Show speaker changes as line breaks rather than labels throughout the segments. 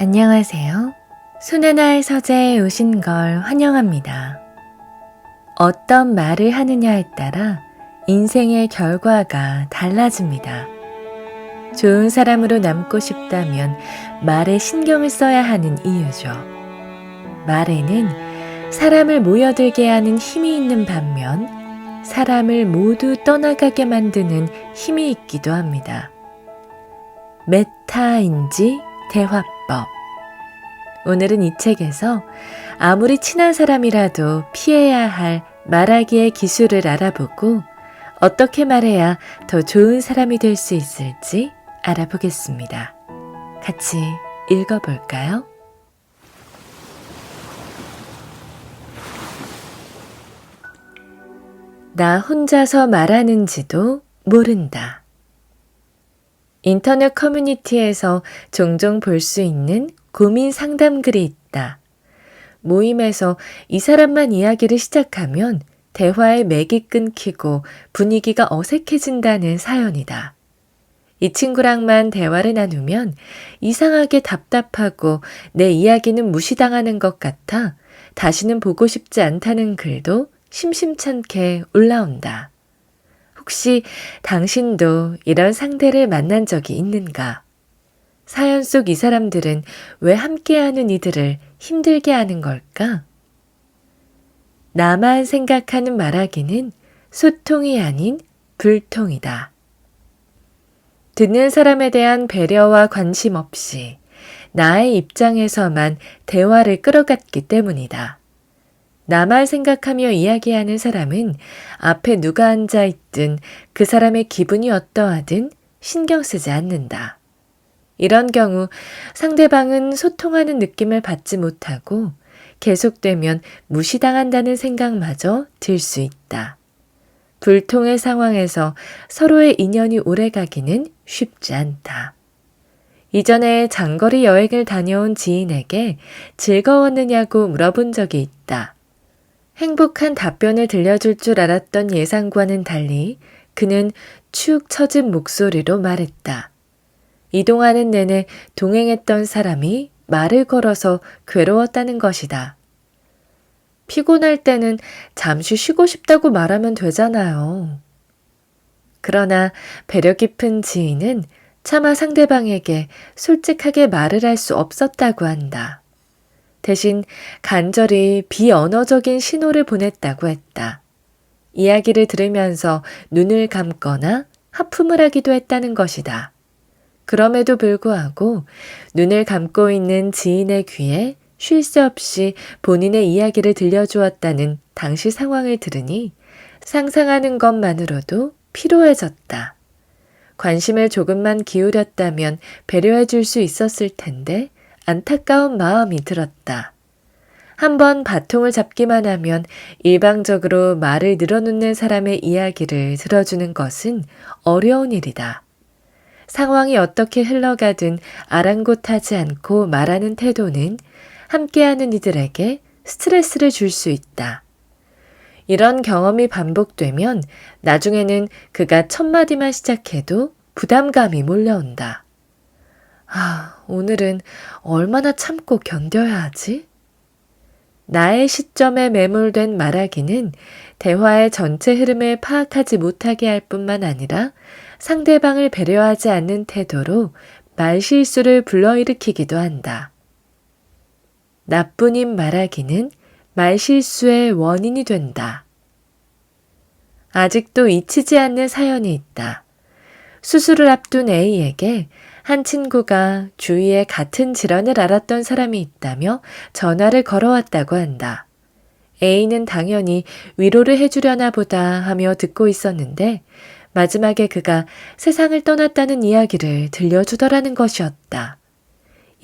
안녕하세요. 손하나의 서재에 오신 걸 환영합니다. 어떤 말을 하느냐에 따라 인생의 결과가 달라집니다. 좋은 사람으로 남고 싶다면 말에 신경을 써야 하는 이유죠. 말에는 사람을 모여들게 하는 힘이 있는 반면 사람을 모두 떠나가게 만드는 힘이 있기도 합니다. 메타인지 대화법. 오늘은 이 책에서 아무리 친한 사람이라도 피해야 할 말하기의 기술을 알아보고 어떻게 말해야 더 좋은 사람이 될 수 있을지 알아보겠습니다. 같이 읽어볼까요? 나 혼자서 말하는지도 모른다. 인터넷 커뮤니티에서 종종 볼 수 있는 고민 상담 글이 있다. 모임에서 이 사람만 이야기를 시작하면 대화의 맥이 끊기고 분위기가 어색해진다는 사연이다. 이 친구랑만 대화를 나누면 이상하게 답답하고 내 이야기는 무시당하는 것 같아 다시는 보고 싶지 않다는 글도 심심찮게 올라온다. 혹시 당신도 이런 상대를 만난 적이 있는가? 사연 속 이 사람들은 왜 함께하는 이들을 힘들게 하는 걸까? 나만 생각하는 말하기는 소통이 아닌 불통이다. 듣는 사람에 대한 배려와 관심 없이 나의 입장에서만 대화를 끌어갔기 때문이다. 나만 생각하며 이야기하는 사람은 앞에 누가 앉아 있든 그 사람의 기분이 어떠하든 신경 쓰지 않는다. 이런 경우 상대방은 소통하는 느낌을 받지 못하고 계속되면 무시당한다는 생각마저 들 수 있다. 불통의 상황에서 서로의 인연이 오래가기는 쉽지 않다. 이전에 장거리 여행을 다녀온 지인에게 즐거웠느냐고 물어본 적이 있다. 행복한 답변을 들려줄 줄 알았던 예상과는 달리 그는 축 처진 목소리로 말했다. 이동하는 내내 동행했던 사람이 말을 걸어서 괴로웠다는 것이다. 피곤할 때는 잠시 쉬고 싶다고 말하면 되잖아요. 그러나 배려 깊은 지인은 차마 상대방에게 솔직하게 말을 할 수 없었다고 한다. 대신 간절히 비언어적인 신호를 보냈다고 했다. 이야기를 들으면서 눈을 감거나 하품을 하기도 했다는 것이다. 그럼에도 불구하고 눈을 감고 있는 지인의 귀에 쉴 새 없이 본인의 이야기를 들려주었다는 당시 상황을 들으니 상상하는 것만으로도 피로해졌다. 관심을 조금만 기울였다면 배려해 줄 수 있었을 텐데 안타까운 마음이 들었다. 한번 바통을 잡기만 하면 일방적으로 말을 늘어놓는 사람의 이야기를 들어주는 것은 어려운 일이다. 상황이 어떻게 흘러가든 아랑곳하지 않고 말하는 태도는 함께하는 이들에게 스트레스를 줄 수 있다. 이런 경험이 반복되면 나중에는 그가 첫 마디만 시작해도 부담감이 몰려온다. 오늘은 얼마나 참고 견뎌야 하지? 나의 시점에 매몰된 말하기는 대화의 전체 흐름을 파악하지 못하게 할 뿐만 아니라 상대방을 배려하지 않는 태도로 말실수를 불러일으키기도 한다. 나뿐인 말하기는 말실수의 원인이 된다. 아직도 잊히지 않는 사연이 있다. 수술을 앞둔 A에게 한 친구가 주위에 같은 질환을 앓았던 사람이 있다며 전화를 걸어왔다고 한다. A는 당연히 위로를 해주려나 보다 하며 듣고 있었는데 마지막에 그가 세상을 떠났다는 이야기를 들려주더라는 것이었다.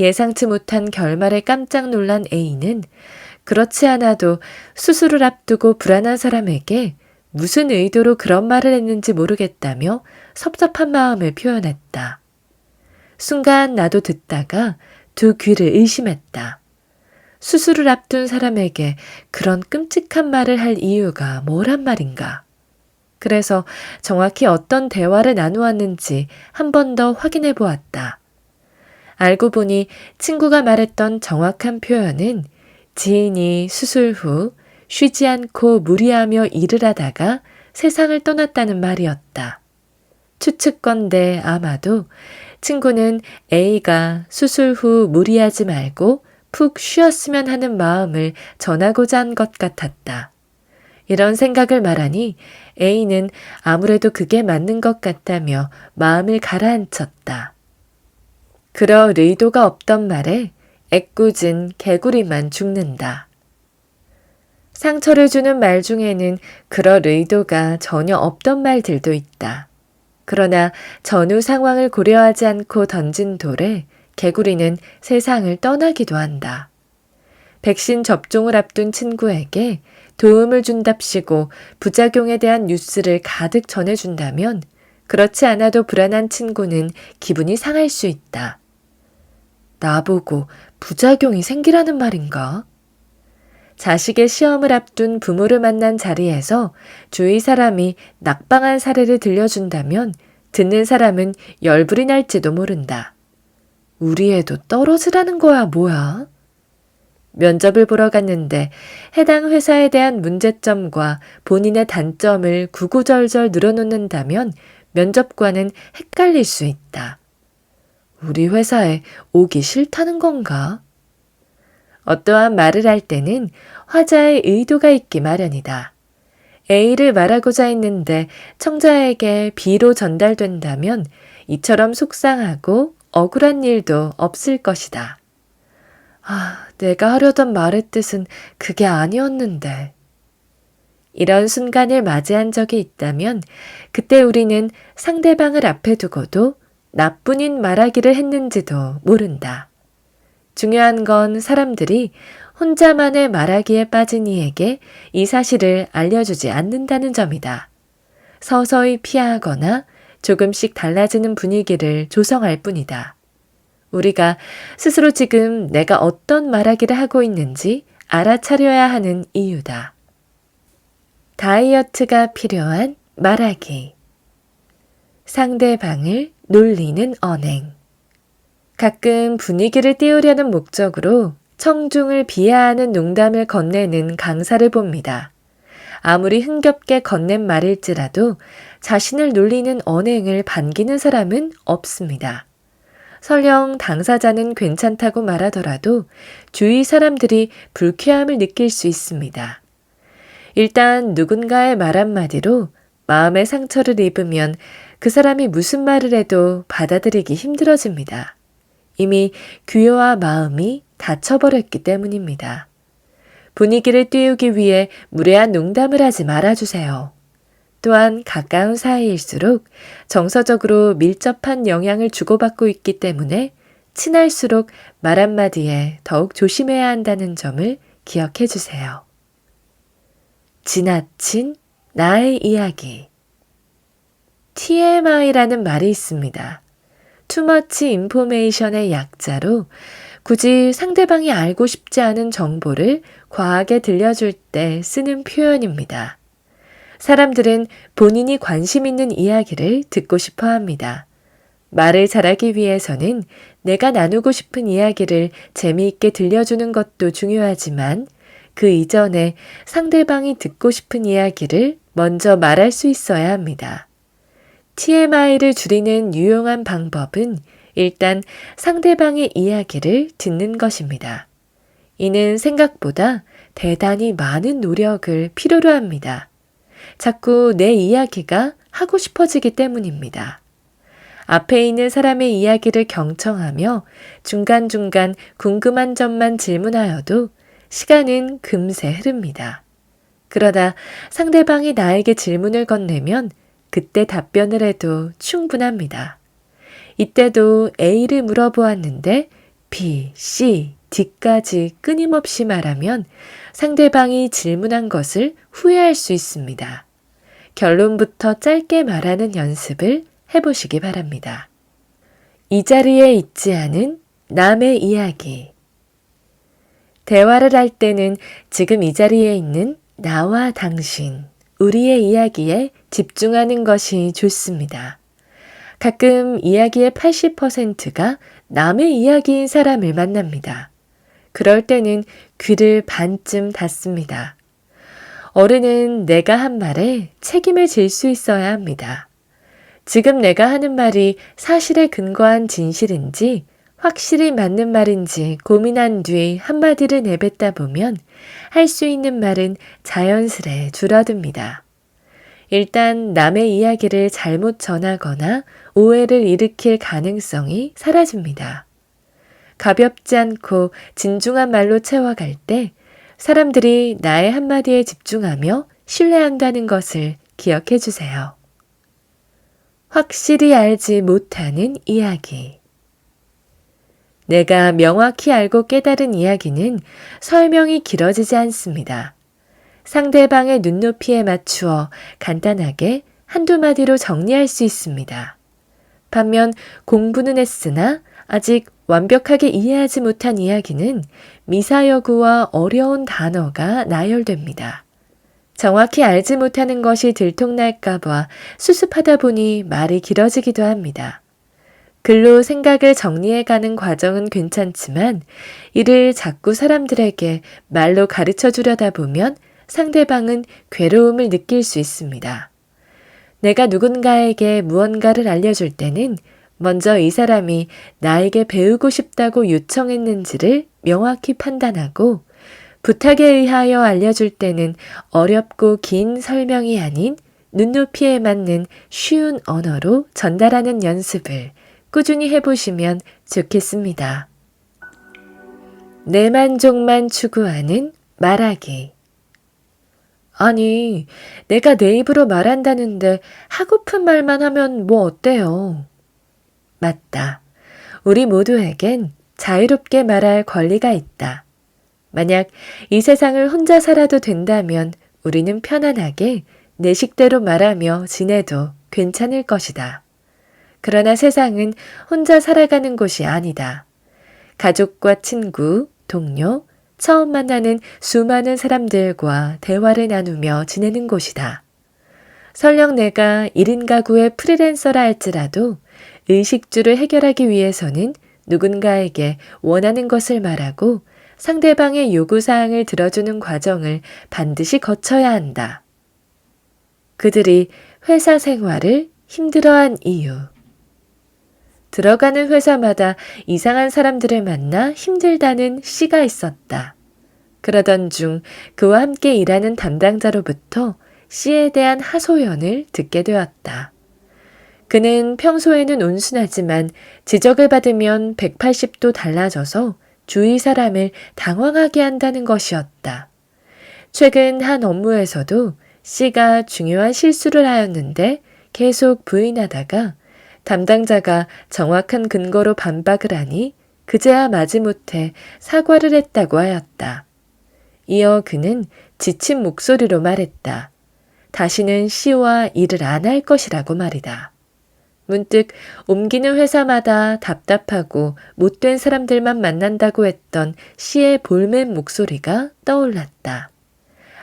예상치 못한 결말에 깜짝 놀란 A는 그렇지 않아도 수술을 앞두고 불안한 사람에게 무슨 의도로 그런 말을 했는지 모르겠다며 섭섭한 마음을 표현했다. 순간 나도 듣다가 두 귀를 의심했다. 수술을 앞둔 사람에게 그런 끔찍한 말을 할 이유가 뭐란 말인가? 그래서 정확히 어떤 대화를 나누었는지 한 번 더 확인해 보았다. 알고 보니 친구가 말했던 정확한 표현은 지인이 수술 후 쉬지 않고 무리하며 일을 하다가 세상을 떠났다는 말이었다. 추측건대 아마도 친구는 A가 수술 후 무리하지 말고 푹 쉬었으면 하는 마음을 전하고자 한 것 같았다. 이런 생각을 말하니 A는 아무래도 그게 맞는 것 같다며 마음을 가라앉혔다. 그럴 의도가 없던 말에 애꿎은 개구리만 죽는다. 상처를 주는 말 중에는 그럴 의도가 전혀 없던 말들도 있다. 그러나 전후 상황을 고려하지 않고 던진 돌에 개구리는 세상을 떠나기도 한다. 백신 접종을 앞둔 친구에게 도움을 준답시고 부작용에 대한 뉴스를 가득 전해준다면 그렇지 않아도 불안한 친구는 기분이 상할 수 있다. 나보고 부작용이 생기라는 말인가? 자식의 시험을 앞둔 부모를 만난 자리에서 주위 사람이 낙방한 사례를 들려준다면 듣는 사람은 열불이 날지도 모른다. 우리 애도 떨어지라는 거야, 뭐야? 면접을 보러 갔는데 해당 회사에 대한 문제점과 본인의 단점을 구구절절 늘어놓는다면 면접관은 헷갈릴 수 있다. 우리 회사에 오기 싫다는 건가? 어떠한 말을 할 때는 화자의 의도가 있기 마련이다. A를 말하고자 했는데 청자에게 B로 전달된다면 이처럼 속상하고 억울한 일도 없을 것이다. 내가 하려던 말의 뜻은 그게 아니었는데. 이런 순간을 맞이한 적이 있다면 그때 우리는 상대방을 앞에 두고도 나뿐인 말하기를 했는지도 모른다. 중요한 건 사람들이 혼자만의 말하기에 빠진 이에게 이 사실을 알려주지 않는다는 점이다. 서서히 피하거나 조금씩 달라지는 분위기를 조성할 뿐이다. 우리가 스스로 지금 내가 어떤 말하기를 하고 있는지 알아차려야 하는 이유다. 다이어트가 필요한 말하기. 상대방을 놀리는 언행. 가끔 분위기를 띄우려는 목적으로 청중을 비하하는 농담을 건네는 강사를 봅니다. 아무리 흥겹게 건넨 말일지라도 자신을 놀리는 언행을 반기는 사람은 없습니다. 설령 당사자는 괜찮다고 말하더라도 주위 사람들이 불쾌함을 느낄 수 있습니다. 일단 누군가의 말 한마디로 마음의 상처를 입으면 그 사람이 무슨 말을 해도 받아들이기 힘들어집니다. 이미 귀와 마음이 다쳐버렸기 때문입니다. 분위기를 띄우기 위해 무례한 농담을 하지 말아주세요. 또한 가까운 사이일수록 정서적으로 밀접한 영향을 주고받고 있기 때문에 친할수록 말 한마디에 더욱 조심해야 한다는 점을 기억해 주세요. 지나친 나의 이야기. TMI라는 말이 있습니다. Too much information의 약자로 굳이 상대방이 알고 싶지 않은 정보를 과하게 들려줄 때 쓰는 표현입니다. 사람들은 본인이 관심 있는 이야기를 듣고 싶어 합니다. 말을 잘하기 위해서는 내가 나누고 싶은 이야기를 재미있게 들려주는 것도 중요하지만 그 이전에 상대방이 듣고 싶은 이야기를 먼저 말할 수 있어야 합니다. TMI를 줄이는 유용한 방법은 일단 상대방의 이야기를 듣는 것입니다. 이는 생각보다 대단히 많은 노력을 필요로 합니다. 자꾸 내 이야기가 하고 싶어지기 때문입니다. 앞에 있는 사람의 이야기를 경청하며 중간중간 궁금한 점만 질문하여도 시간은 금세 흐릅니다. 그러다 상대방이 나에게 질문을 건네면 그때 답변을 해도 충분합니다. 이때도 A를 물어보았는데 B, C, D까지 끊임없이 말하면 상대방이 질문한 것을 후회할 수 있습니다. 결론부터 짧게 말하는 연습을 해보시기 바랍니다. 이 자리에 있지 않은 남의 이야기. 대화를 할 때는 지금 이 자리에 있는 나와 당신, 우리의 이야기에 집중하는 것이 좋습니다. 가끔 이야기의 80%가 남의 이야기인 사람을 만납니다. 그럴 때는 귀를 반쯤 닫습니다. 어른은 내가 한 말에 책임을 질 수 있어야 합니다. 지금 내가 하는 말이 사실에 근거한 진실인지 확실히 맞는 말인지 고민한 뒤 한마디를 내뱉다 보면 할 수 있는 말은 자연스레 줄어듭니다. 일단 남의 이야기를 잘못 전하거나 오해를 일으킬 가능성이 사라집니다. 가볍지 않고 진중한 말로 채워갈 때 사람들이 나의 한마디에 집중하며 신뢰한다는 것을 기억해 주세요. 확실히 알지 못하는 이야기. 내가 명확히 알고 깨달은 이야기는 설명이 길어지지 않습니다. 상대방의 눈높이에 맞추어 간단하게 한두 마디로 정리할 수 있습니다. 반면 공부는 했으나 아직 완벽하게 이해하지 못한 이야기는 미사여구와 어려운 단어가 나열됩니다. 정확히 알지 못하는 것이 들통날까봐 수습하다 보니 말이 길어지기도 합니다. 글로 생각을 정리해가는 과정은 괜찮지만 이를 자꾸 사람들에게 말로 가르쳐 주려다 보면 상대방은 괴로움을 느낄 수 있습니다. 내가 누군가에게 무언가를 알려줄 때는 먼저 이 사람이 나에게 배우고 싶다고 요청했는지를 명확히 판단하고 부탁에 의하여 알려줄 때는 어렵고 긴 설명이 아닌 눈높이에 맞는 쉬운 언어로 전달하는 연습을 꾸준히 해보시면 좋겠습니다. 내 만족만 추구하는 말하기. 아니, 내가 내 입으로 말한다는데 하고픈 말만 하면 뭐 어때요? 맞다. 우리 모두에겐 자유롭게 말할 권리가 있다. 만약 이 세상을 혼자 살아도 된다면 우리는 편안하게 내 식대로 말하며 지내도 괜찮을 것이다. 그러나 세상은 혼자 살아가는 곳이 아니다. 가족과 친구, 동료, 처음 만나는 수많은 사람들과 대화를 나누며 지내는 곳이다. 설령 내가 1인 가구의 프리랜서라 할지라도 의식주를 해결하기 위해서는 누군가에게 원하는 것을 말하고 상대방의 요구사항을 들어주는 과정을 반드시 거쳐야 한다. 그들이 회사 생활을 힘들어한 이유. 들어가는 회사마다 이상한 사람들을 만나 힘들다는 씨가 있었다. 그러던 중 그와 함께 일하는 담당자로부터 씨에 대한 하소연을 듣게 되었다. 그는 평소에는 온순하지만 지적을 받으면 180도 달라져서 주위 사람을 당황하게 한다는 것이었다. 최근 한 업무에서도 씨가 중요한 실수를 하였는데 계속 부인하다가 담당자가 정확한 근거로 반박을 하니 그제야 마지못해 사과를 했다고 하였다. 이어 그는 지친 목소리로 말했다. 다시는 씨와 일을 안 할 것이라고 말이다. 문득 옮기는 회사마다 답답하고 못된 사람들만 만난다고 했던 씨의 볼멘 목소리가 떠올랐다.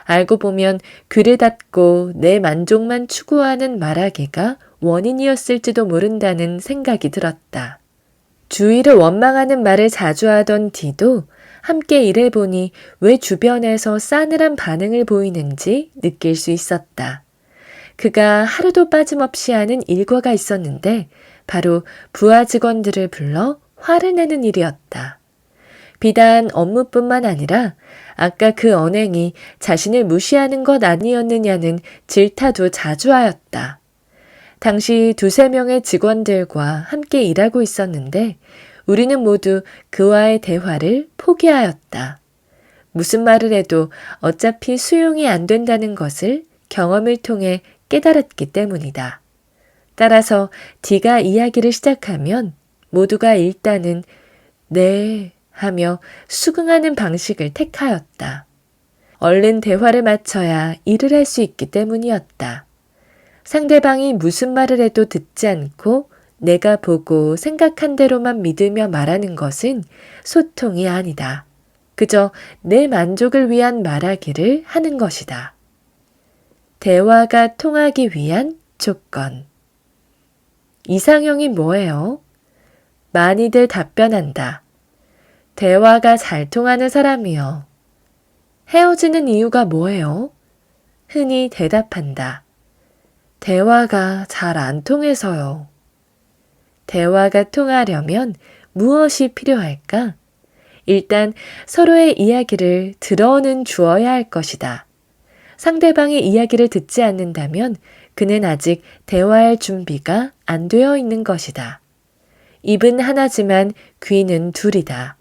알고 보면 귀를 닫고 내 만족만 추구하는 말하기가 원인이었을지도 모른다는 생각이 들었다. 주위를 원망하는 말을 자주 하던 디도 함께 일해보니 왜 주변에서 싸늘한 반응을 보이는지 느낄 수 있었다. 그가 하루도 빠짐없이 하는 일과가 있었는데 바로 부하 직원들을 불러 화를 내는 일이었다. 비단 업무뿐만 아니라 아까 그 언행이 자신을 무시하는 것 아니었느냐는 질타도 자주 하였다. 당시 2~3명의 직원들과 함께 일하고 있었는데 우리는 모두 그와의 대화를 포기하였다. 무슨 말을 해도 어차피 수용이 안 된다는 것을 경험을 통해 깨달았기 때문이다. 따라서 D가 이야기를 시작하면 모두가 일단은 네 하며 수긍하는 방식을 택하였다. 얼른 대화를 마쳐야 일을 할 수 있기 때문이었다. 상대방이 무슨 말을 해도 듣지 않고 내가 보고 생각한 대로만 믿으며 말하는 것은 소통이 아니다. 그저 내 만족을 위한 말하기를 하는 것이다. 대화가 통하기 위한 조건. 이상형이 뭐예요? 많이들 답변한다. 대화가 잘 통하는 사람이요. 헤어지는 이유가 뭐예요? 흔히 대답한다. 대화가 잘 안 통해서요. 대화가 통하려면 무엇이 필요할까? 일단 서로의 이야기를 들어는 주어야 할 것이다. 상대방의 이야기를 듣지 않는다면 그는 아직 대화할 준비가 안 되어 있는 것이다. 입은 하나지만 귀는 둘이다.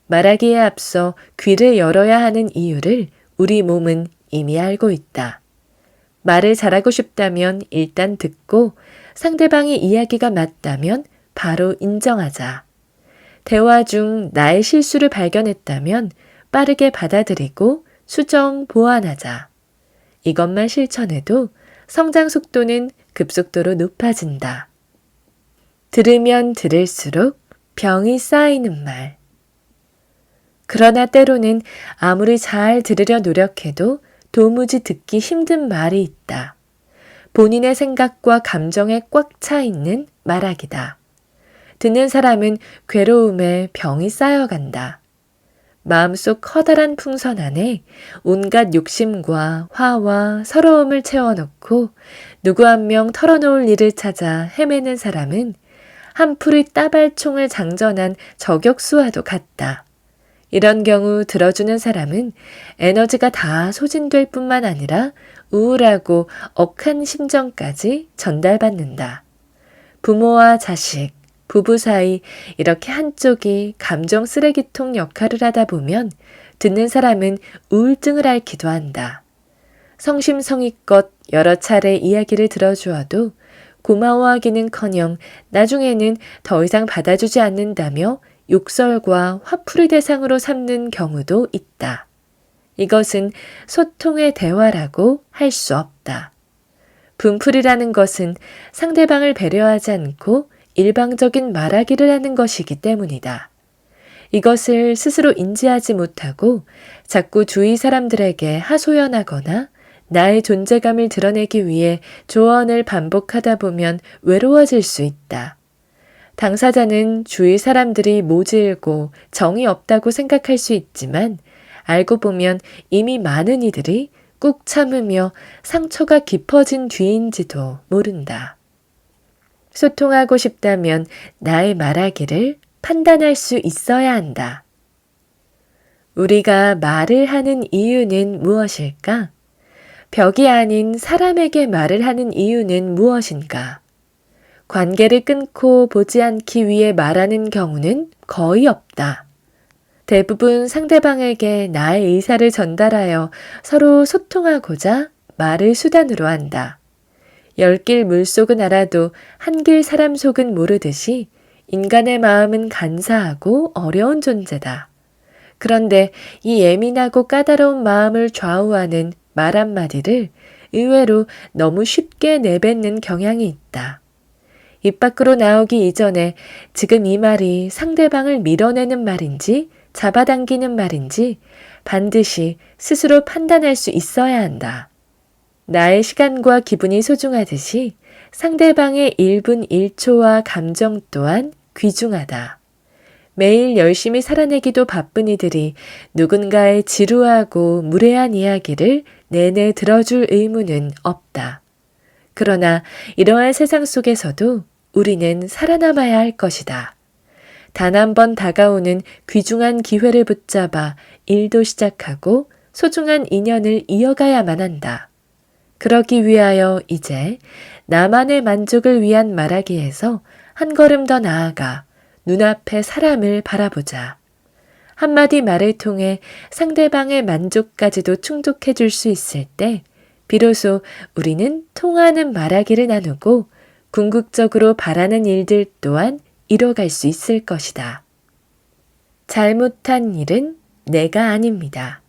말하기에 앞서 귀를 열어야 하는 이유를 우리 몸은 이미 알고 있다. 말을 잘하고 싶다면 일단 듣고 상대방의 이야기가 맞다면 바로 인정하자. 대화 중 나의 실수를 발견했다면 빠르게 받아들이고 수정 보완하자. 이것만 실천해도 성장 속도는 급속도로 높아진다. 들으면 들을수록 병이 쌓이는 말. 그러나 때로는 아무리 잘 들으려 노력해도 도무지 듣기 힘든 말이 있다. 본인의 생각과 감정에 꽉 차 있는 말하기다. 듣는 사람은 괴로움에 병이 쌓여간다. 마음속 커다란 풍선 안에 온갖 욕심과 화와 서러움을 채워놓고 누구 한 명 털어놓을 일을 찾아 헤매는 사람은 한 풀의 따발총을 장전한 저격수와도 같다. 이런 경우 들어주는 사람은 에너지가 다 소진될 뿐만 아니라 우울하고 억한 심정까지 전달받는다. 부모와 자식, 부부 사이 이렇게 한쪽이 감정 쓰레기통 역할을 하다 보면 듣는 사람은 우울증을 앓기도 한다. 성심성의껏 여러 차례 이야기를 들어주어도 고마워하기는커녕 나중에는 더 이상 받아주지 않는다며 욕설과 화풀이 대상으로 삼는 경우도 있다. 이것은 소통의 대화라고 할 수 없다. 분풀이라는 것은 상대방을 배려하지 않고 일방적인 말하기를 하는 것이기 때문이다. 이것을 스스로 인지하지 못하고 자꾸 주위 사람들에게 하소연하거나 나의 존재감을 드러내기 위해 조언을 반복하다 보면 외로워질 수 있다. 당사자는 주위 사람들이 모질고 정이 없다고 생각할 수 있지만 알고 보면 이미 많은 이들이 꾹 참으며 상처가 깊어진 뒤인지도 모른다. 소통하고 싶다면 나의 말하기를 판단할 수 있어야 한다. 우리가 말을 하는 이유는 무엇일까? 벽이 아닌 사람에게 말을 하는 이유는 무엇인가? 관계를 끊고 보지 않기 위해 말하는 경우는 거의 없다. 대부분 상대방에게 나의 의사를 전달하여 서로 소통하고자 말을 수단으로 한다. 10길 물속은 알아도 한 길 사람 속은 모르듯이 인간의 마음은 간사하고 어려운 존재다. 그런데 이 예민하고 까다로운 마음을 좌우하는 말 한마디를 의외로 너무 쉽게 내뱉는 경향이 있다. 입 밖으로 나오기 이전에 지금 이 말이 상대방을 밀어내는 말인지 잡아당기는 말인지 반드시 스스로 판단할 수 있어야 한다. 나의 시간과 기분이 소중하듯이 상대방의 1분 1초와 감정 또한 귀중하다. 매일 열심히 살아내기도 바쁜 이들이 누군가의 지루하고 무례한 이야기를 내내 들어줄 의무는 없다. 그러나 이러한 세상 속에서도 우리는 살아남아야 할 것이다. 단 한 번 다가오는 귀중한 기회를 붙잡아 일도 시작하고 소중한 인연을 이어가야만 한다. 그러기 위하여 이제 나만의 만족을 위한 말하기에서 한 걸음 더 나아가 눈앞의 사람을 바라보자. 한마디 말을 통해 상대방의 만족까지도 충족해 줄 수 있을 때 비로소 우리는 통하는 말하기를 나누고 궁극적으로 바라는 일들 또한 이뤄갈 수 있을 것이다. 잘못한 일은 내가 아닙니다.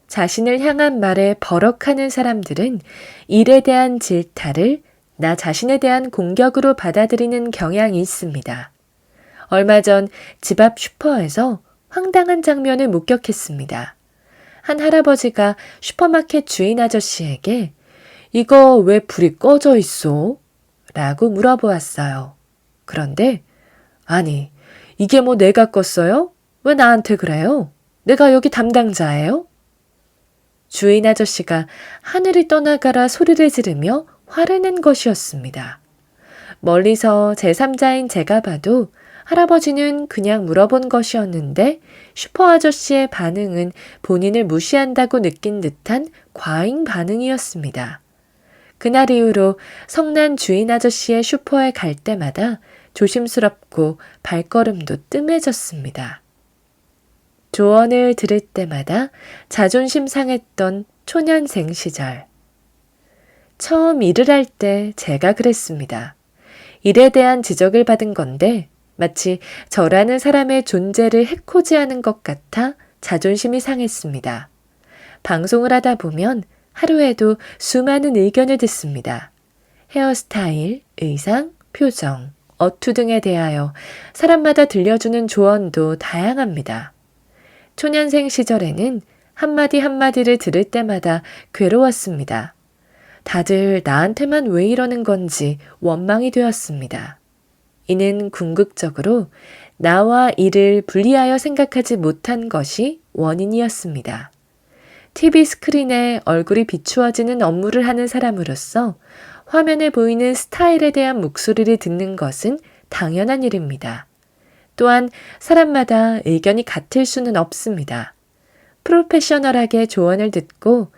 자신을 향한 말에 버럭하는 사람들은 일에 대한 질타를 나 자신에 대한 공격으로 받아들이는 경향이 있습니다. 얼마 전 집 앞 슈퍼에서 황당한 장면을 목격했습니다. 한 할아버지가 슈퍼마켓 주인 아저씨에게 "이거 왜 불이 꺼져 있어?" 라고 물어보았어요. 그런데 아니, 이게 뭐 내가 껐어요? 왜 나한테 그래요? 내가 여기 담당자예요? 주인 아저씨가 하늘이 떠나가라 소리를 지르며 화를 낸 것이었습니다. 멀리서 제3자인 제가 봐도 할아버지는 그냥 물어본 것이었는데 슈퍼 아저씨의 반응은 본인을 무시한다고 느낀 듯한 과잉 반응이었습니다. 그날 이후로 성난 주인 아저씨의 슈퍼에 갈 때마다 조심스럽고 발걸음도 뜸해졌습니다. 조언을 들을 때마다 자존심 상했던 초년생 시절. 처음 일을 할 때 제가 그랬습니다. 일에 대한 지적을 받은 건데 마치 저라는 사람의 존재를 해코지하는 것 같아 자존심이 상했습니다. 방송을 하다 보면 하루에도 수많은 의견을 듣습니다. 헤어스타일, 의상, 표정, 어투 등에 대하여 사람마다 들려주는 조언도 다양합니다. 초년생 시절에는 한마디 한마디를 들을 때마다 괴로웠습니다. 다들 나한테만 왜 이러는 건지 원망이 되었습니다. 이는 궁극적으로 나와 이를 분리하여 생각하지 못한 것이 원인이었습니다. TV 스크린에 얼굴이 비추어지는 업무를 하는 사람으로서 화면에 보이는 스타일에 대한 목소리를 듣는 것은 당연한 일입니다. 또한 사람마다 의견이 같을 수는 없습니다. 프로페셔널하게 조언을 듣고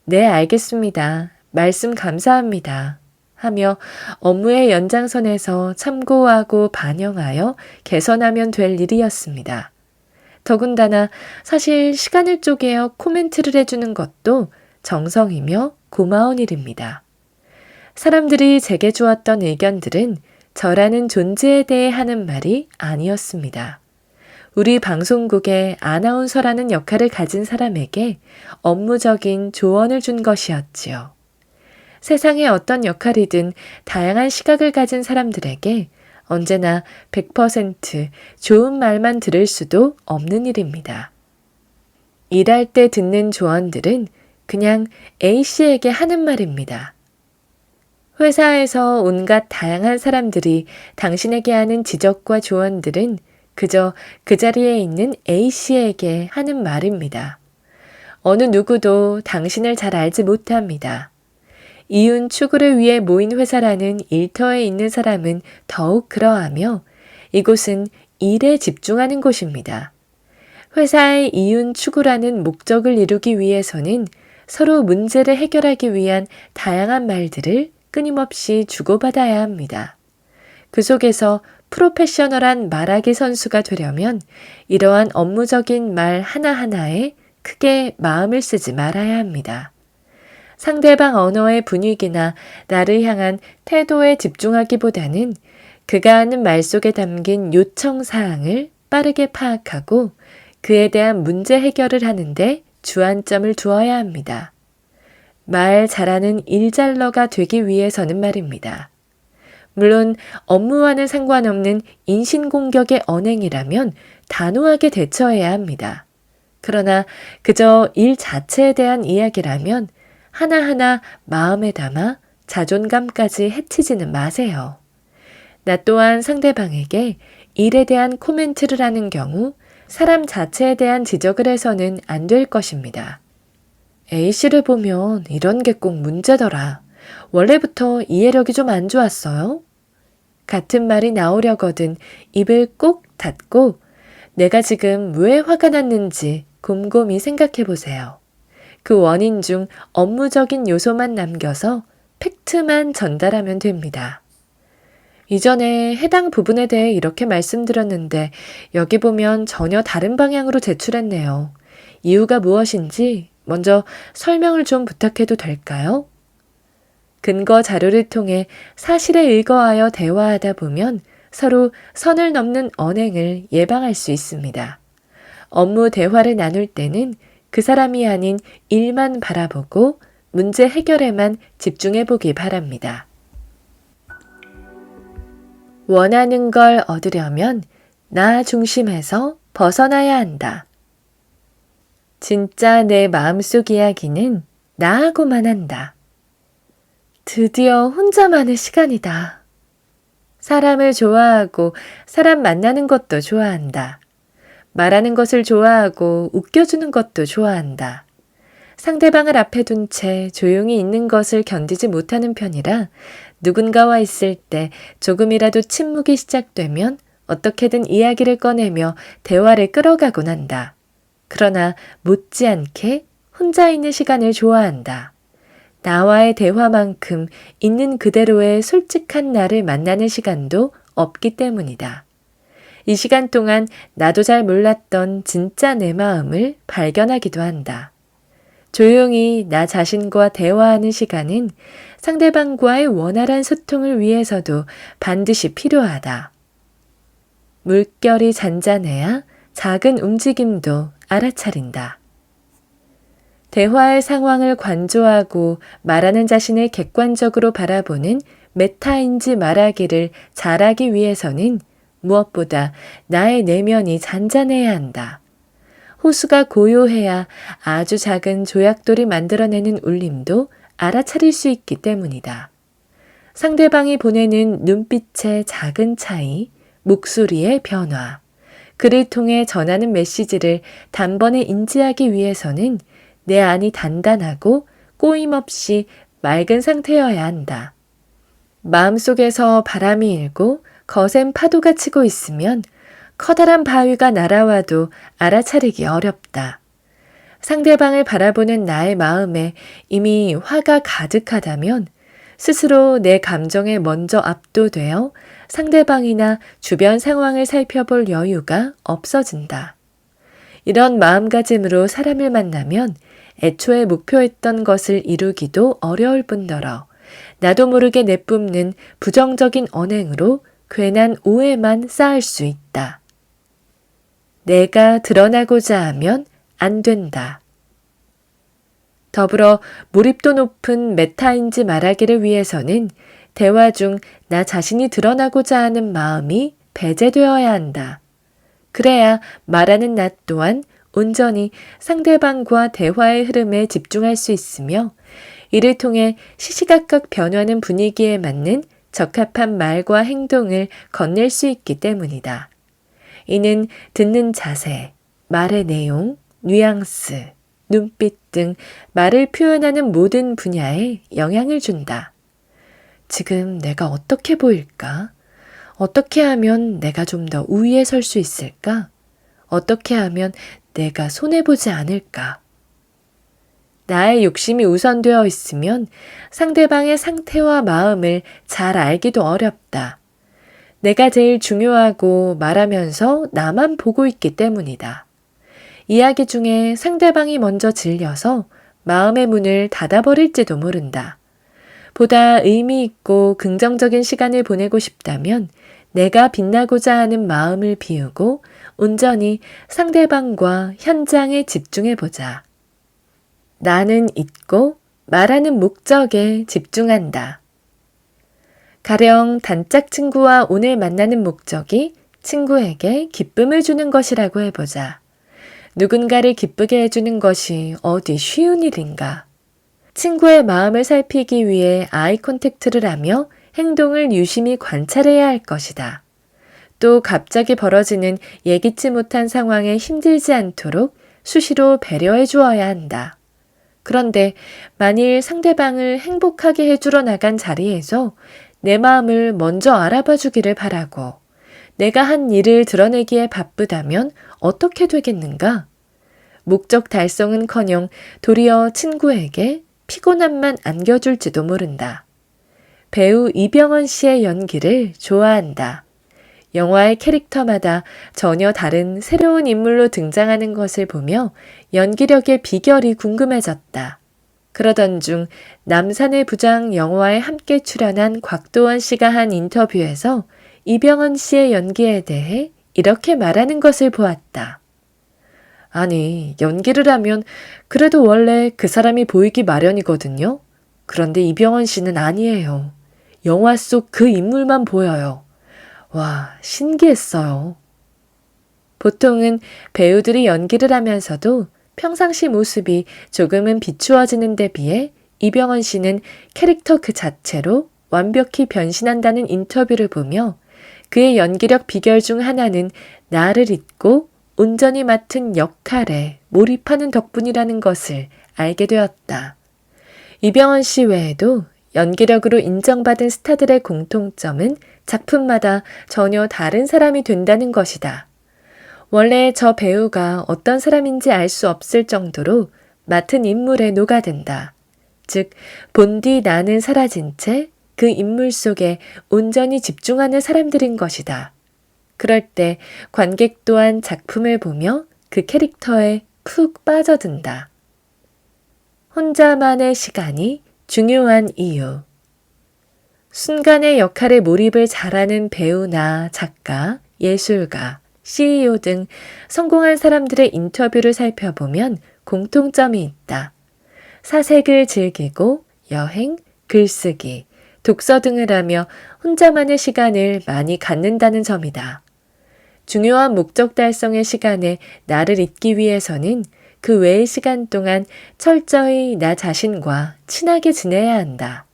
네, 알겠습니다. 말씀 감사합니다. 하며 업무의 연장선에서 참고하고 반영하여 개선하면 될 일이었습니다. 더군다나 사실 시간을 쪼개어 코멘트를 해주는 것도 정성이며 고마운 일입니다. 사람들이 제게 주었던 의견들은 저라는 존재에 대해 하는 말이 아니었습니다. 우리 방송국의 아나운서라는 역할을 가진 사람에게 업무적인 조언을 준 것이었지요. 세상의 어떤 역할이든 다양한 시각을 가진 사람들에게 언제나 100% 좋은 말만 들을 수도 없는 일입니다. 일할 때 듣는 조언들은 그냥 A씨에게 하는 말입니다. 회사에서 온갖 다양한 사람들이 당신에게 하는 지적과 조언들은 그저 그 자리에 있는 A씨에게 하는 말입니다. 어느 누구도 당신을 잘 알지 못합니다. 이윤 추구를 위해 모인 회사라는 일터에 있는 사람은 더욱 그러하며 이곳은 일에 집중하는 곳입니다. 회사의 이윤 추구라는 목적을 이루기 위해서는 서로 문제를 해결하기 위한 다양한 말들을 끊임없이 주고받아야 합니다. 그 속에서 프로페셔널한 말하기 선수가 되려면 이러한 업무적인 말 하나하나에 크게 마음을 쓰지 말아야 합니다. 상대방 언어의 분위기나 나를 향한 태도에 집중하기보다는 그가 하는 말 속에 담긴 요청사항을 빠르게 파악하고 그에 대한 문제 해결을 하는데 주안점을 두어야 합니다. 말 잘하는 일잘러가 되기 위해서는 말입니다. 물론 업무와는 상관없는 인신공격의 언행이라면 단호하게 대처해야 합니다. 그러나 그저 일 자체에 대한 이야기라면 하나하나 마음에 담아 자존감까지 해치지는 마세요. 나 또한 상대방에게 일에 대한 코멘트를 하는 경우 사람 자체에 대한 지적을 해서는 안 될 것입니다. A씨를 보면 이런 게 꼭 문제더라. 원래부터 이해력이 좀 안 좋았어요? 같은 말이 나오려거든 입을 꼭 닫고 내가 지금 왜 화가 났는지 곰곰이 생각해 보세요. 그 원인 중 업무적인 요소만 남겨서 팩트만 전달하면 됩니다. 이전에 해당 부분에 대해 이렇게 말씀드렸는데 여기 보면 전혀 다른 방향으로 제출했네요. 이유가 무엇인지 먼저 설명을 좀 부탁해도 될까요? 근거 자료를 통해 사실에 의거하여 대화하다 보면 서로 선을 넘는 언행을 예방할 수 있습니다. 업무 대화를 나눌 때는 그 사람이 아닌 일만 바라보고 문제 해결에만 집중해 보기 바랍니다. 원하는 걸 얻으려면 나 중심에서 벗어나야 한다. 진짜 내 마음속 이야기는 나하고만 한다. 드디어 혼자만의 시간이다. 사람을 좋아하고 사람 만나는 것도 좋아한다. 말하는 것을 좋아하고 웃겨주는 것도 좋아한다. 상대방을 앞에 둔 채 조용히 있는 것을 견디지 못하는 편이라 누군가와 있을 때 조금이라도 침묵이 시작되면 어떻게든 이야기를 꺼내며 대화를 끌어가곤 한다. 그러나 못지않게 혼자 있는 시간을 좋아한다. 나와의 대화만큼 있는 그대로의 솔직한 나를 만나는 시간도 없기 때문이다. 이 시간 동안 나도 잘 몰랐던 진짜 내 마음을 발견하기도 한다. 조용히 나 자신과 대화하는 시간은 상대방과의 원활한 소통을 위해서도 반드시 필요하다. 물결이 잔잔해야 작은 움직임도 알아차린다. 대화의 상황을 관조하고 말하는 자신을 객관적으로 바라보는 메타인지 말하기를 잘하기 위해서는 무엇보다 나의 내면이 잔잔해야 한다. 호수가 고요해야 아주 작은 조약돌이 만들어내는 울림도 알아차릴 수 있기 때문이다. 상대방이 보내는 눈빛의 작은 차이, 목소리의 변화, 그를 통해 전하는 메시지를 단번에 인지하기 위해서는 내 안이 단단하고 꼬임없이 맑은 상태여야 한다. 마음속에서 바람이 일고 거센 파도가 치고 있으면 커다란 바위가 날아와도 알아차리기 어렵다. 상대방을 바라보는 나의 마음에 이미 화가 가득하다면 스스로 내 감정에 먼저 압도되어 상대방이나 주변 상황을 살펴볼 여유가 없어진다. 이런 마음가짐으로 사람을 만나면 애초에 목표했던 것을 이루기도 어려울 뿐더러 나도 모르게 내뿜는 부정적인 언행으로 괜한 오해만 쌓을 수 있다. 내가 드러나고자 하면 안 된다. 더불어 몰입도 높은 메타인지 말하기를 위해서는 대화 중 나 자신이 드러나고자 하는 마음이 배제되어야 한다. 그래야 말하는 나 또한 온전히 상대방과 대화의 흐름에 집중할 수 있으며 이를 통해 시시각각 변하는 분위기에 맞는 적합한 말과 행동을 건넬 수 있기 때문이다. 이는 듣는 자세, 말의 내용, 뉘앙스, 눈빛 등 말을 표현하는 모든 분야에 영향을 준다. 지금 내가 어떻게 보일까? 어떻게 하면 내가 좀 더 우위에 설 수 있을까? 어떻게 하면 내가 손해보지 않을까? 나의 욕심이 우선되어 있으면 상대방의 상태와 마음을 잘 알기도 어렵다. 내가 제일 중요하고 말하면서 나만 보고 있기 때문이다. 이야기 중에 상대방이 먼저 질려서 마음의 문을 닫아버릴지도 모른다. 보다 의미 있고 긍정적인 시간을 보내고 싶다면 내가 빛나고자 하는 마음을 비우고 온전히 상대방과 현장에 집중해보자. 나는 있고 말하는 목적에 집중한다. 가령 단짝 친구와 오늘 만나는 목적이 친구에게 기쁨을 주는 것이라고 해보자. 누군가를 기쁘게 해주는 것이 어디 쉬운 일인가? 친구의 마음을 살피기 위해 아이 컨택트를 하며 행동을 유심히 관찰해야 할 것이다. 또 갑자기 벌어지는 예기치 못한 상황에 힘들지 않도록 수시로 배려해 주어야 한다. 그런데 만일 상대방을 행복하게 해주러 나간 자리에서 내 마음을 먼저 알아봐 주기를 바라고 내가 한 일을 드러내기에 바쁘다면 어떻게 되겠는가? 목적 달성은커녕 도리어 친구에게 피곤함만 안겨줄지도 모른다. 배우 이병헌 씨의 연기를 좋아한다. 영화의 캐릭터마다 전혀 다른 새로운 인물로 등장하는 것을 보며 연기력의 비결이 궁금해졌다. 그러던 중 남산의 부장 영화에 함께 출연한 곽도원 씨가 한 인터뷰에서 이병헌 씨의 연기에 대해 이렇게 말하는 것을 보았다. 아니, 연기를 하면 그래도 원래 그 사람이 보이기 마련이거든요. 그런데 이병헌 씨는 아니에요. 영화 속 그 인물만 보여요. 와, 신기했어요. 보통은 배우들이 연기를 하면서도 평상시 모습이 조금은 비추어지는 데 비해 이병헌 씨는 캐릭터 그 자체로 완벽히 변신한다는 인터뷰를 보며 그의 연기력 비결 중 하나는 나를 잊고 온전히 맡은 역할에 몰입하는 덕분이라는 것을 알게 되었다. 이병헌 씨 외에도 연기력으로 인정받은 스타들의 공통점은 작품마다 전혀 다른 사람이 된다는 것이다. 원래 저 배우가 어떤 사람인지 알 수 없을 정도로 맡은 인물에 녹아든다. 즉, 본디 나는 사라진 채 그 인물 속에 온전히 집중하는 사람들인 것이다. 그럴 때 관객 또한 작품을 보며 그 캐릭터에 푹 빠져든다. 혼자만의 시간이 중요한 이유. 순간의 역할에 몰입을 잘하는 배우나 작가, 예술가, CEO 등 성공한 사람들의 인터뷰를 살펴보면 공통점이 있다. 사색을 즐기고 여행, 글쓰기, 독서 등을 하며 혼자만의 시간을 많이 갖는다는 점이다. 중요한 목적 달성의 시간에 나를 잊기 위해서는 그 외의 시간 동안 철저히 나 자신과 친하게 지내야 한다.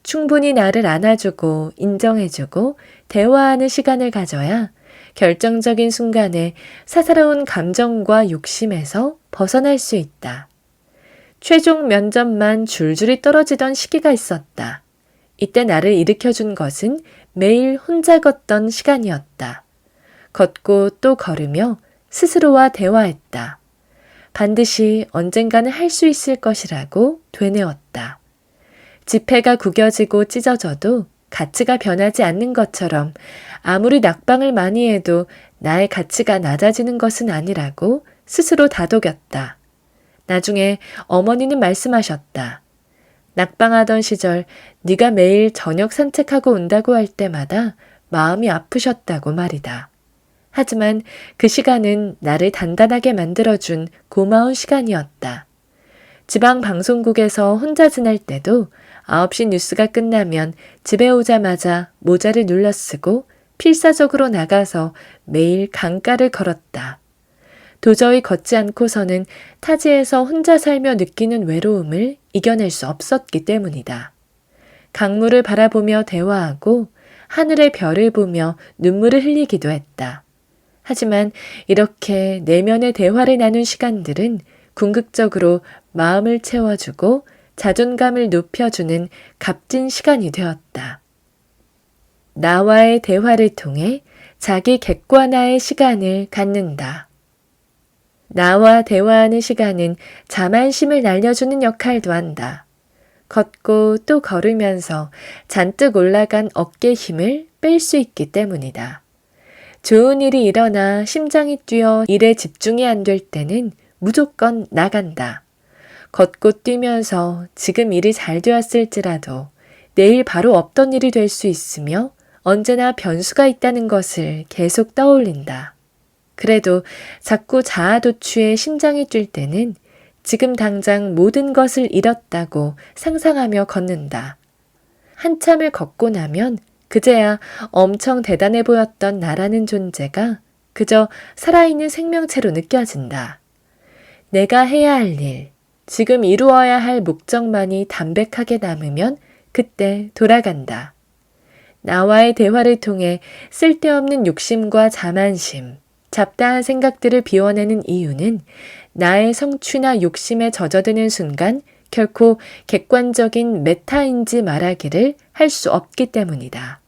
충분히 나를 안아주고 인정해주고 대화하는 시간을 가져야 결정적인 순간에 사사로운 감정과 욕심에서 벗어날 수 있다. 최종 면접만 줄줄이 떨어지던 시기가 있었다. 이때 나를 일으켜준 것은 매일 혼자 걷던 시간이었다. 걷고 또 걸으며 스스로와 대화했다. 반드시 언젠가는 할 수 있을 것이라고 되뇌었다. 지폐가 구겨지고 찢어져도 가치가 변하지 않는 것처럼 아무리 낙방을 많이 해도 나의 가치가 낮아지는 것은 아니라고 스스로 다독였다. 나중에 어머니는 말씀하셨다. 낙방하던 시절 네가 매일 저녁 산책하고 온다고 할 때마다 마음이 아프셨다고 말이다. 하지만 그 시간은 나를 단단하게 만들어준 고마운 시간이었다. 지방 방송국에서 혼자 지낼 때도 9시 뉴스가 끝나면 집에 오자마자 모자를 눌러 쓰고 필사적으로 나가서 매일 강가를 걸었다. 도저히 걷지 않고서는 타지에서 혼자 살며 느끼는 외로움을 이겨낼 수 없었기 때문이다. 강물을 바라보며 대화하고 하늘의 별을 보며 눈물을 흘리기도 했다. 하지만 이렇게 내면의 대화를 나눈 시간들은 궁극적으로 마음을 채워주고 자존감을 높여주는 값진 시간이 되었다. 나와의 대화를 통해 자기 객관화의 시간을 갖는다. 나와 대화하는 시간은 자만심을 날려주는 역할도 한다. 걷고 또 걸으면서 잔뜩 올라간 어깨 힘을 뺄 수 있기 때문이다. 좋은 일이 일어나 심장이 뛰어 일에 집중이 안 될 때는 무조건 나간다. 걷고 뛰면서 지금 일이 잘 되었을지라도 내일 바로 없던 일이 될 수 있으며 언제나 변수가 있다는 것을 계속 떠올린다. 그래도 자꾸 자아도취에 심장이 뛸 때는 지금 당장 모든 것을 잃었다고 상상하며 걷는다. 한참을 걷고 나면 그제야 엄청 대단해 보였던 나라는 존재가 그저 살아있는 생명체로 느껴진다. 내가 해야 할 일, 지금 이루어야 할 목적만이 담백하게 남으면 그때 돌아간다. 나와의 대화를 통해 쓸데없는 욕심과 자만심, 잡다한 생각들을 비워내는 이유는 나의 성취나 욕심에 젖어드는 순간 결코 객관적인 메타인지 말하기를 할 수 없기 때문이다.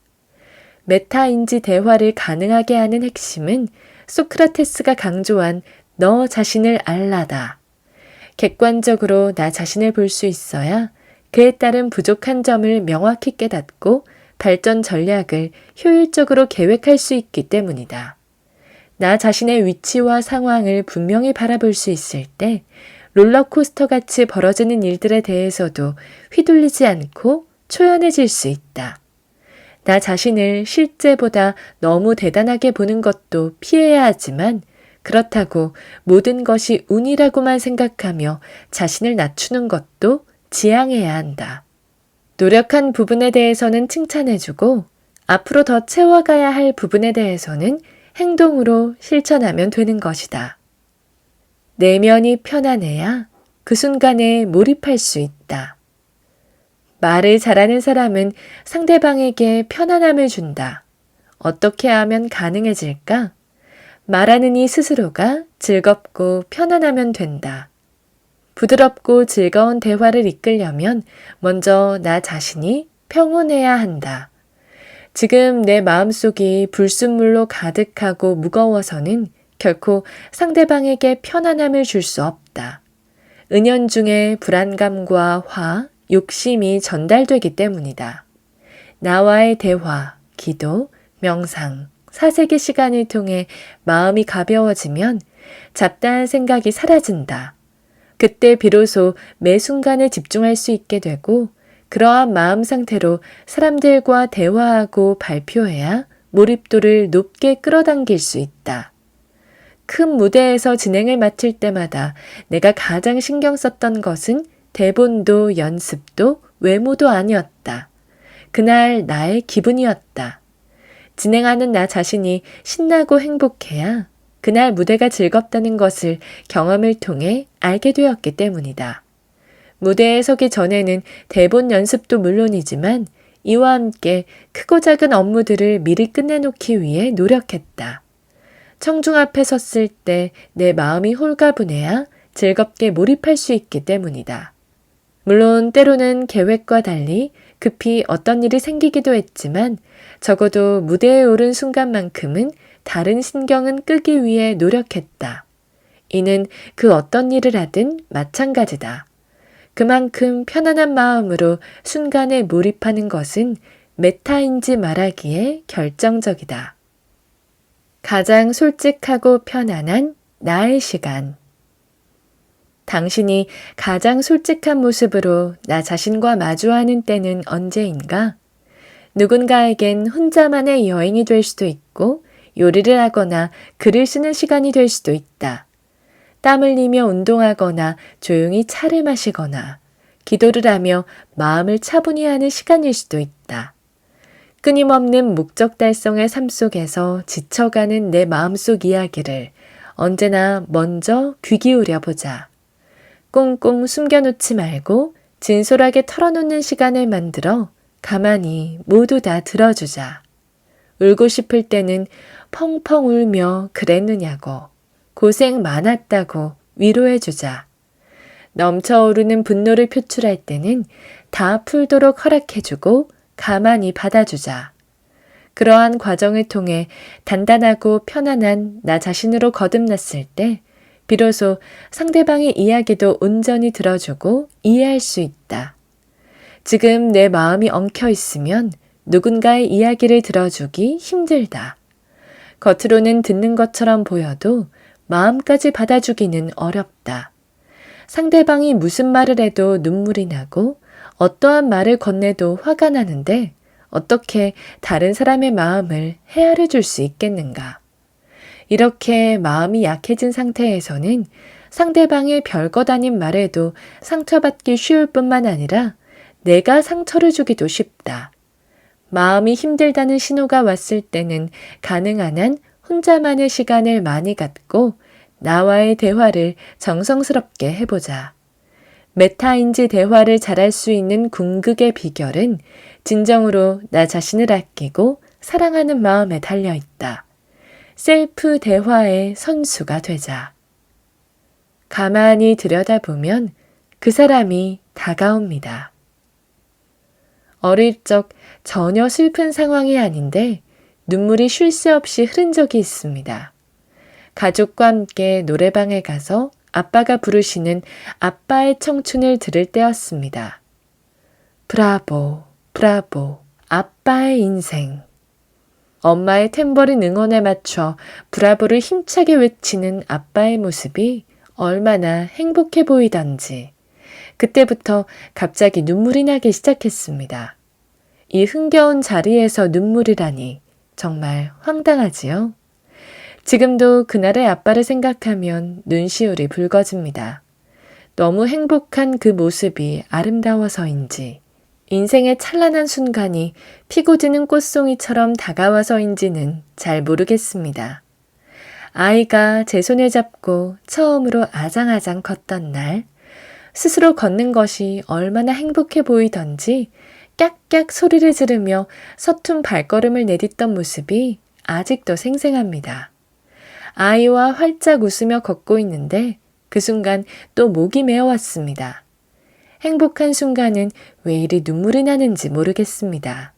메타인지 대화를 가능하게 하는 핵심은 소크라테스가 강조한 너 자신을 알라다. 객관적으로 나 자신을 볼 수 있어야 그에 따른 부족한 점을 명확히 깨닫고 발전 전략을 효율적으로 계획할 수 있기 때문이다. 나 자신의 위치와 상황을 분명히 바라볼 수 있을 때 롤러코스터 같이 벌어지는 일들에 대해서도 휘둘리지 않고 초연해질 수 있다. 나 자신을 실제보다 너무 대단하게 보는 것도 피해야 하지만 그렇다고 모든 것이 운이라고만 생각하며 자신을 낮추는 것도 지양해야 한다. 노력한 부분에 대해서는 칭찬해주고 앞으로 더 채워가야 할 부분에 대해서는 행동으로 실천하면 되는 것이다. 내면이 편안해야 그 순간에 몰입할 수 있다. 말을 잘하는 사람은 상대방에게 편안함을 준다. 어떻게 하면 가능해질까? 말하는 이 스스로가 즐겁고 편안하면 된다. 부드럽고 즐거운 대화를 이끌려면 먼저 나 자신이 평온해야 한다. 지금 내 마음속이 불순물로 가득하고 무거워서는 결코 상대방에게 편안함을 줄 수 없다. 은연중에 불안감과 화, 욕심이 전달되기 때문이다. 나와의 대화, 기도, 명상, 사색의 시간을 통해 마음이 가벼워지면 잡다한 생각이 사라진다. 그때 비로소 매 순간에 집중할 수 있게 되고 그러한 마음 상태로 사람들과 대화하고 발표해야 몰입도를 높게 끌어당길 수 있다. 큰 무대에서 진행을 맡을 때마다 내가 가장 신경 썼던 것은 대본도 연습도 외모도 아니었다. 그날 나의 기분이었다. 진행하는 나 자신이 신나고 행복해야 그날 무대가 즐겁다는 것을 경험을 통해 알게 되었기 때문이다. 무대에 서기 전에는 대본 연습도 물론이지만 이와 함께 크고 작은 업무들을 미리 끝내놓기 위해 노력했다. 청중 앞에 섰을 때 내 마음이 홀가분해야 즐겁게 몰입할 수 있기 때문이다. 물론 때로는 계획과 달리 급히 어떤 일이 생기기도 했지만 적어도 무대에 오른 순간만큼은 다른 신경은 끄기 위해 노력했다. 이는 그 어떤 일을 하든 마찬가지다. 그만큼 편안한 마음으로 순간에 몰입하는 것은 메타인지 말하기에 결정적이다. 가장 솔직하고 편안한 나의 시간. 당신이 가장 솔직한 모습으로 나 자신과 마주하는 때는 언제인가? 누군가에겐 혼자만의 여행이 될 수도 있고 요리를 하거나 글을 쓰는 시간이 될 수도 있다. 땀 흘리며 운동하거나 조용히 차를 마시거나 기도를 하며 마음을 차분히 하는 시간일 수도 있다. 끊임없는 목적 달성의 삶 속에서 지쳐가는 내 마음속 이야기를 언제나 먼저 귀 기울여 보자. 꽁꽁 숨겨놓지 말고 진솔하게 털어놓는 시간을 만들어 가만히 모두 다 들어주자. 울고 싶을 때는 펑펑 울며 그랬느냐고, 고생 많았다고 위로해주자. 넘쳐오르는 분노를 표출할 때는 다 풀도록 허락해주고 가만히 받아주자. 그러한 과정을 통해 단단하고 편안한 나 자신으로 거듭났을 때 비로소 상대방의 이야기도 온전히 들어주고 이해할 수 있다. 지금 내 마음이 엉켜 있으면 누군가의 이야기를 들어주기 힘들다. 겉으로는 듣는 것처럼 보여도 마음까지 받아주기는 어렵다. 상대방이 무슨 말을 해도 눈물이 나고 어떠한 말을 건네도 화가 나는데 어떻게 다른 사람의 마음을 헤아려 줄 수 있겠는가? 이렇게 마음이 약해진 상태에서는 상대방의 별것 아닌 말에도 상처받기 쉬울 뿐만 아니라 내가 상처를 주기도 쉽다. 마음이 힘들다는 신호가 왔을 때는 가능한 한 혼자만의 시간을 많이 갖고 나와의 대화를 정성스럽게 해보자. 메타인지 대화를 잘할 수 있는 궁극의 비결은 진정으로 나 자신을 아끼고 사랑하는 마음에 달려있다. 셀프 대화의 선수가 되자. 가만히 들여다보면 그 사람이 다가옵니다. 어릴 적 전혀 슬픈 상황이 아닌데 눈물이 쉴 새 없이 흐른 적이 있습니다. 가족과 함께 노래방에 가서 아빠가 부르시는 아빠의 청춘을 들을 때였습니다. 브라보, 브라보, 아빠의 인생. 엄마의 탬버린 응원에 맞춰 브라보를 힘차게 외치는 아빠의 모습이 얼마나 행복해 보이던지 그때부터 갑자기 눈물이 나기 시작했습니다. 이 흥겨운 자리에서 눈물이라니 정말 황당하지요? 지금도 그날의 아빠를 생각하면 눈시울이 붉어집니다. 너무 행복한 그 모습이 아름다워서인지 인생의 찬란한 순간이 피고 지는 꽃송이처럼 다가와서인지는 잘 모르겠습니다. 아이가 제 손을 잡고 처음으로 아장아장 걷던 날, 스스로 걷는 것이 얼마나 행복해 보이던지 깍깍 소리를 지르며 서툰 발걸음을 내딛던 모습이 아직도 생생합니다. 아이와 활짝 웃으며 걷고 있는데 그 순간 또 목이 메어왔습니다. 행복한 순간은 왜 이리 눈물이 나는지 모르겠습니다.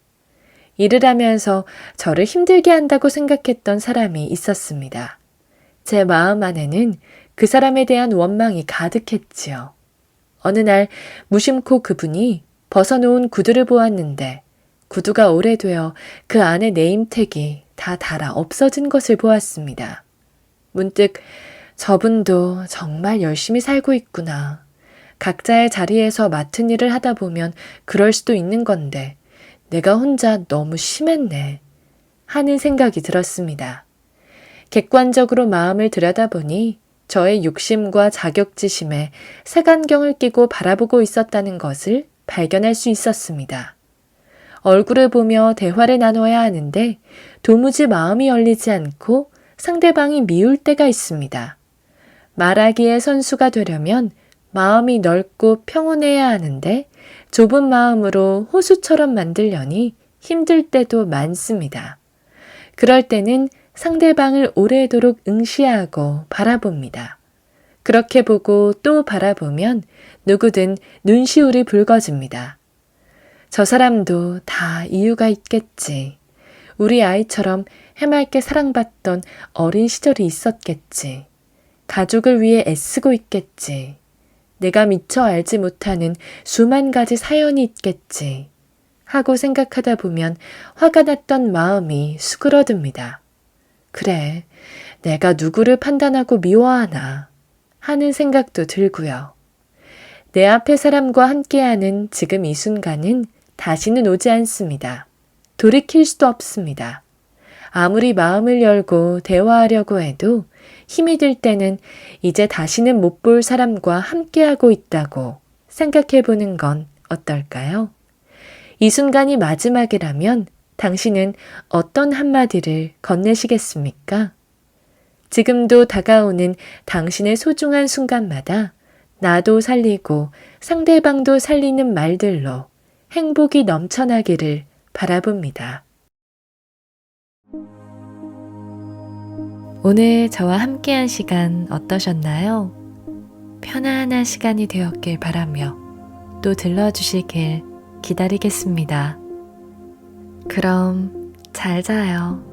일을 하면서 저를 힘들게 한다고 생각했던 사람이 있었습니다. 제 마음 안에는 그 사람에 대한 원망이 가득했지요. 어느 날 무심코 그분이 벗어놓은 구두를 보았는데 구두가 오래되어 그 안에 네임택이 다 닳아 없어진 것을 보았습니다. 문득 저분도 정말 열심히 살고 있구나. 각자의 자리에서 맡은 일을 하다 보면 그럴 수도 있는 건데 내가 혼자 너무 심했네 하는 생각이 들었습니다. 객관적으로 마음을 들여다보니 저의 욕심과 자격지심에 색안경을 끼고 바라보고 있었다는 것을 발견할 수 있었습니다. 얼굴을 보며 대화를 나눠야 하는데 도무지 마음이 열리지 않고 상대방이 미울 때가 있습니다. 말하기의 선수가 되려면 마음이 넓고 평온해야 하는데 좁은 마음으로 호수처럼 만들려니 힘들 때도 많습니다. 그럴 때는 상대방을 오래도록 응시하고 바라봅니다. 그렇게 보고 또 바라보면 누구든 눈시울이 붉어집니다. 저 사람도 다 이유가 있겠지. 우리 아이처럼 해맑게 사랑받던 어린 시절이 있었겠지. 가족을 위해 애쓰고 있겠지. 내가 미처 알지 못하는 수만 가지 사연이 있겠지. 하고 생각하다 보면 화가 났던 마음이 수그러듭니다. 그래, 내가 누구를 판단하고 미워하나 하는 생각도 들고요. 내 앞의 사람과 함께하는 지금 이 순간은 다시는 오지 않습니다. 돌이킬 수도 없습니다. 아무리 마음을 열고 대화하려고 해도 힘이 들 때는 이제 다시는 못 볼 사람과 함께하고 있다고 생각해 보는 건 어떨까요? 이 순간이 마지막이라면 당신은 어떤 한마디를 건네시겠습니까? 지금도 다가오는 당신의 소중한 순간마다 나도 살리고 상대방도 살리는 말들로 행복이 넘쳐나기를 바라봅니다. 오늘 저와 함께한 시간 어떠셨나요? 편안한 시간이 되었길 바라며 또 들러주시길 기다리겠습니다. 그럼 잘 자요.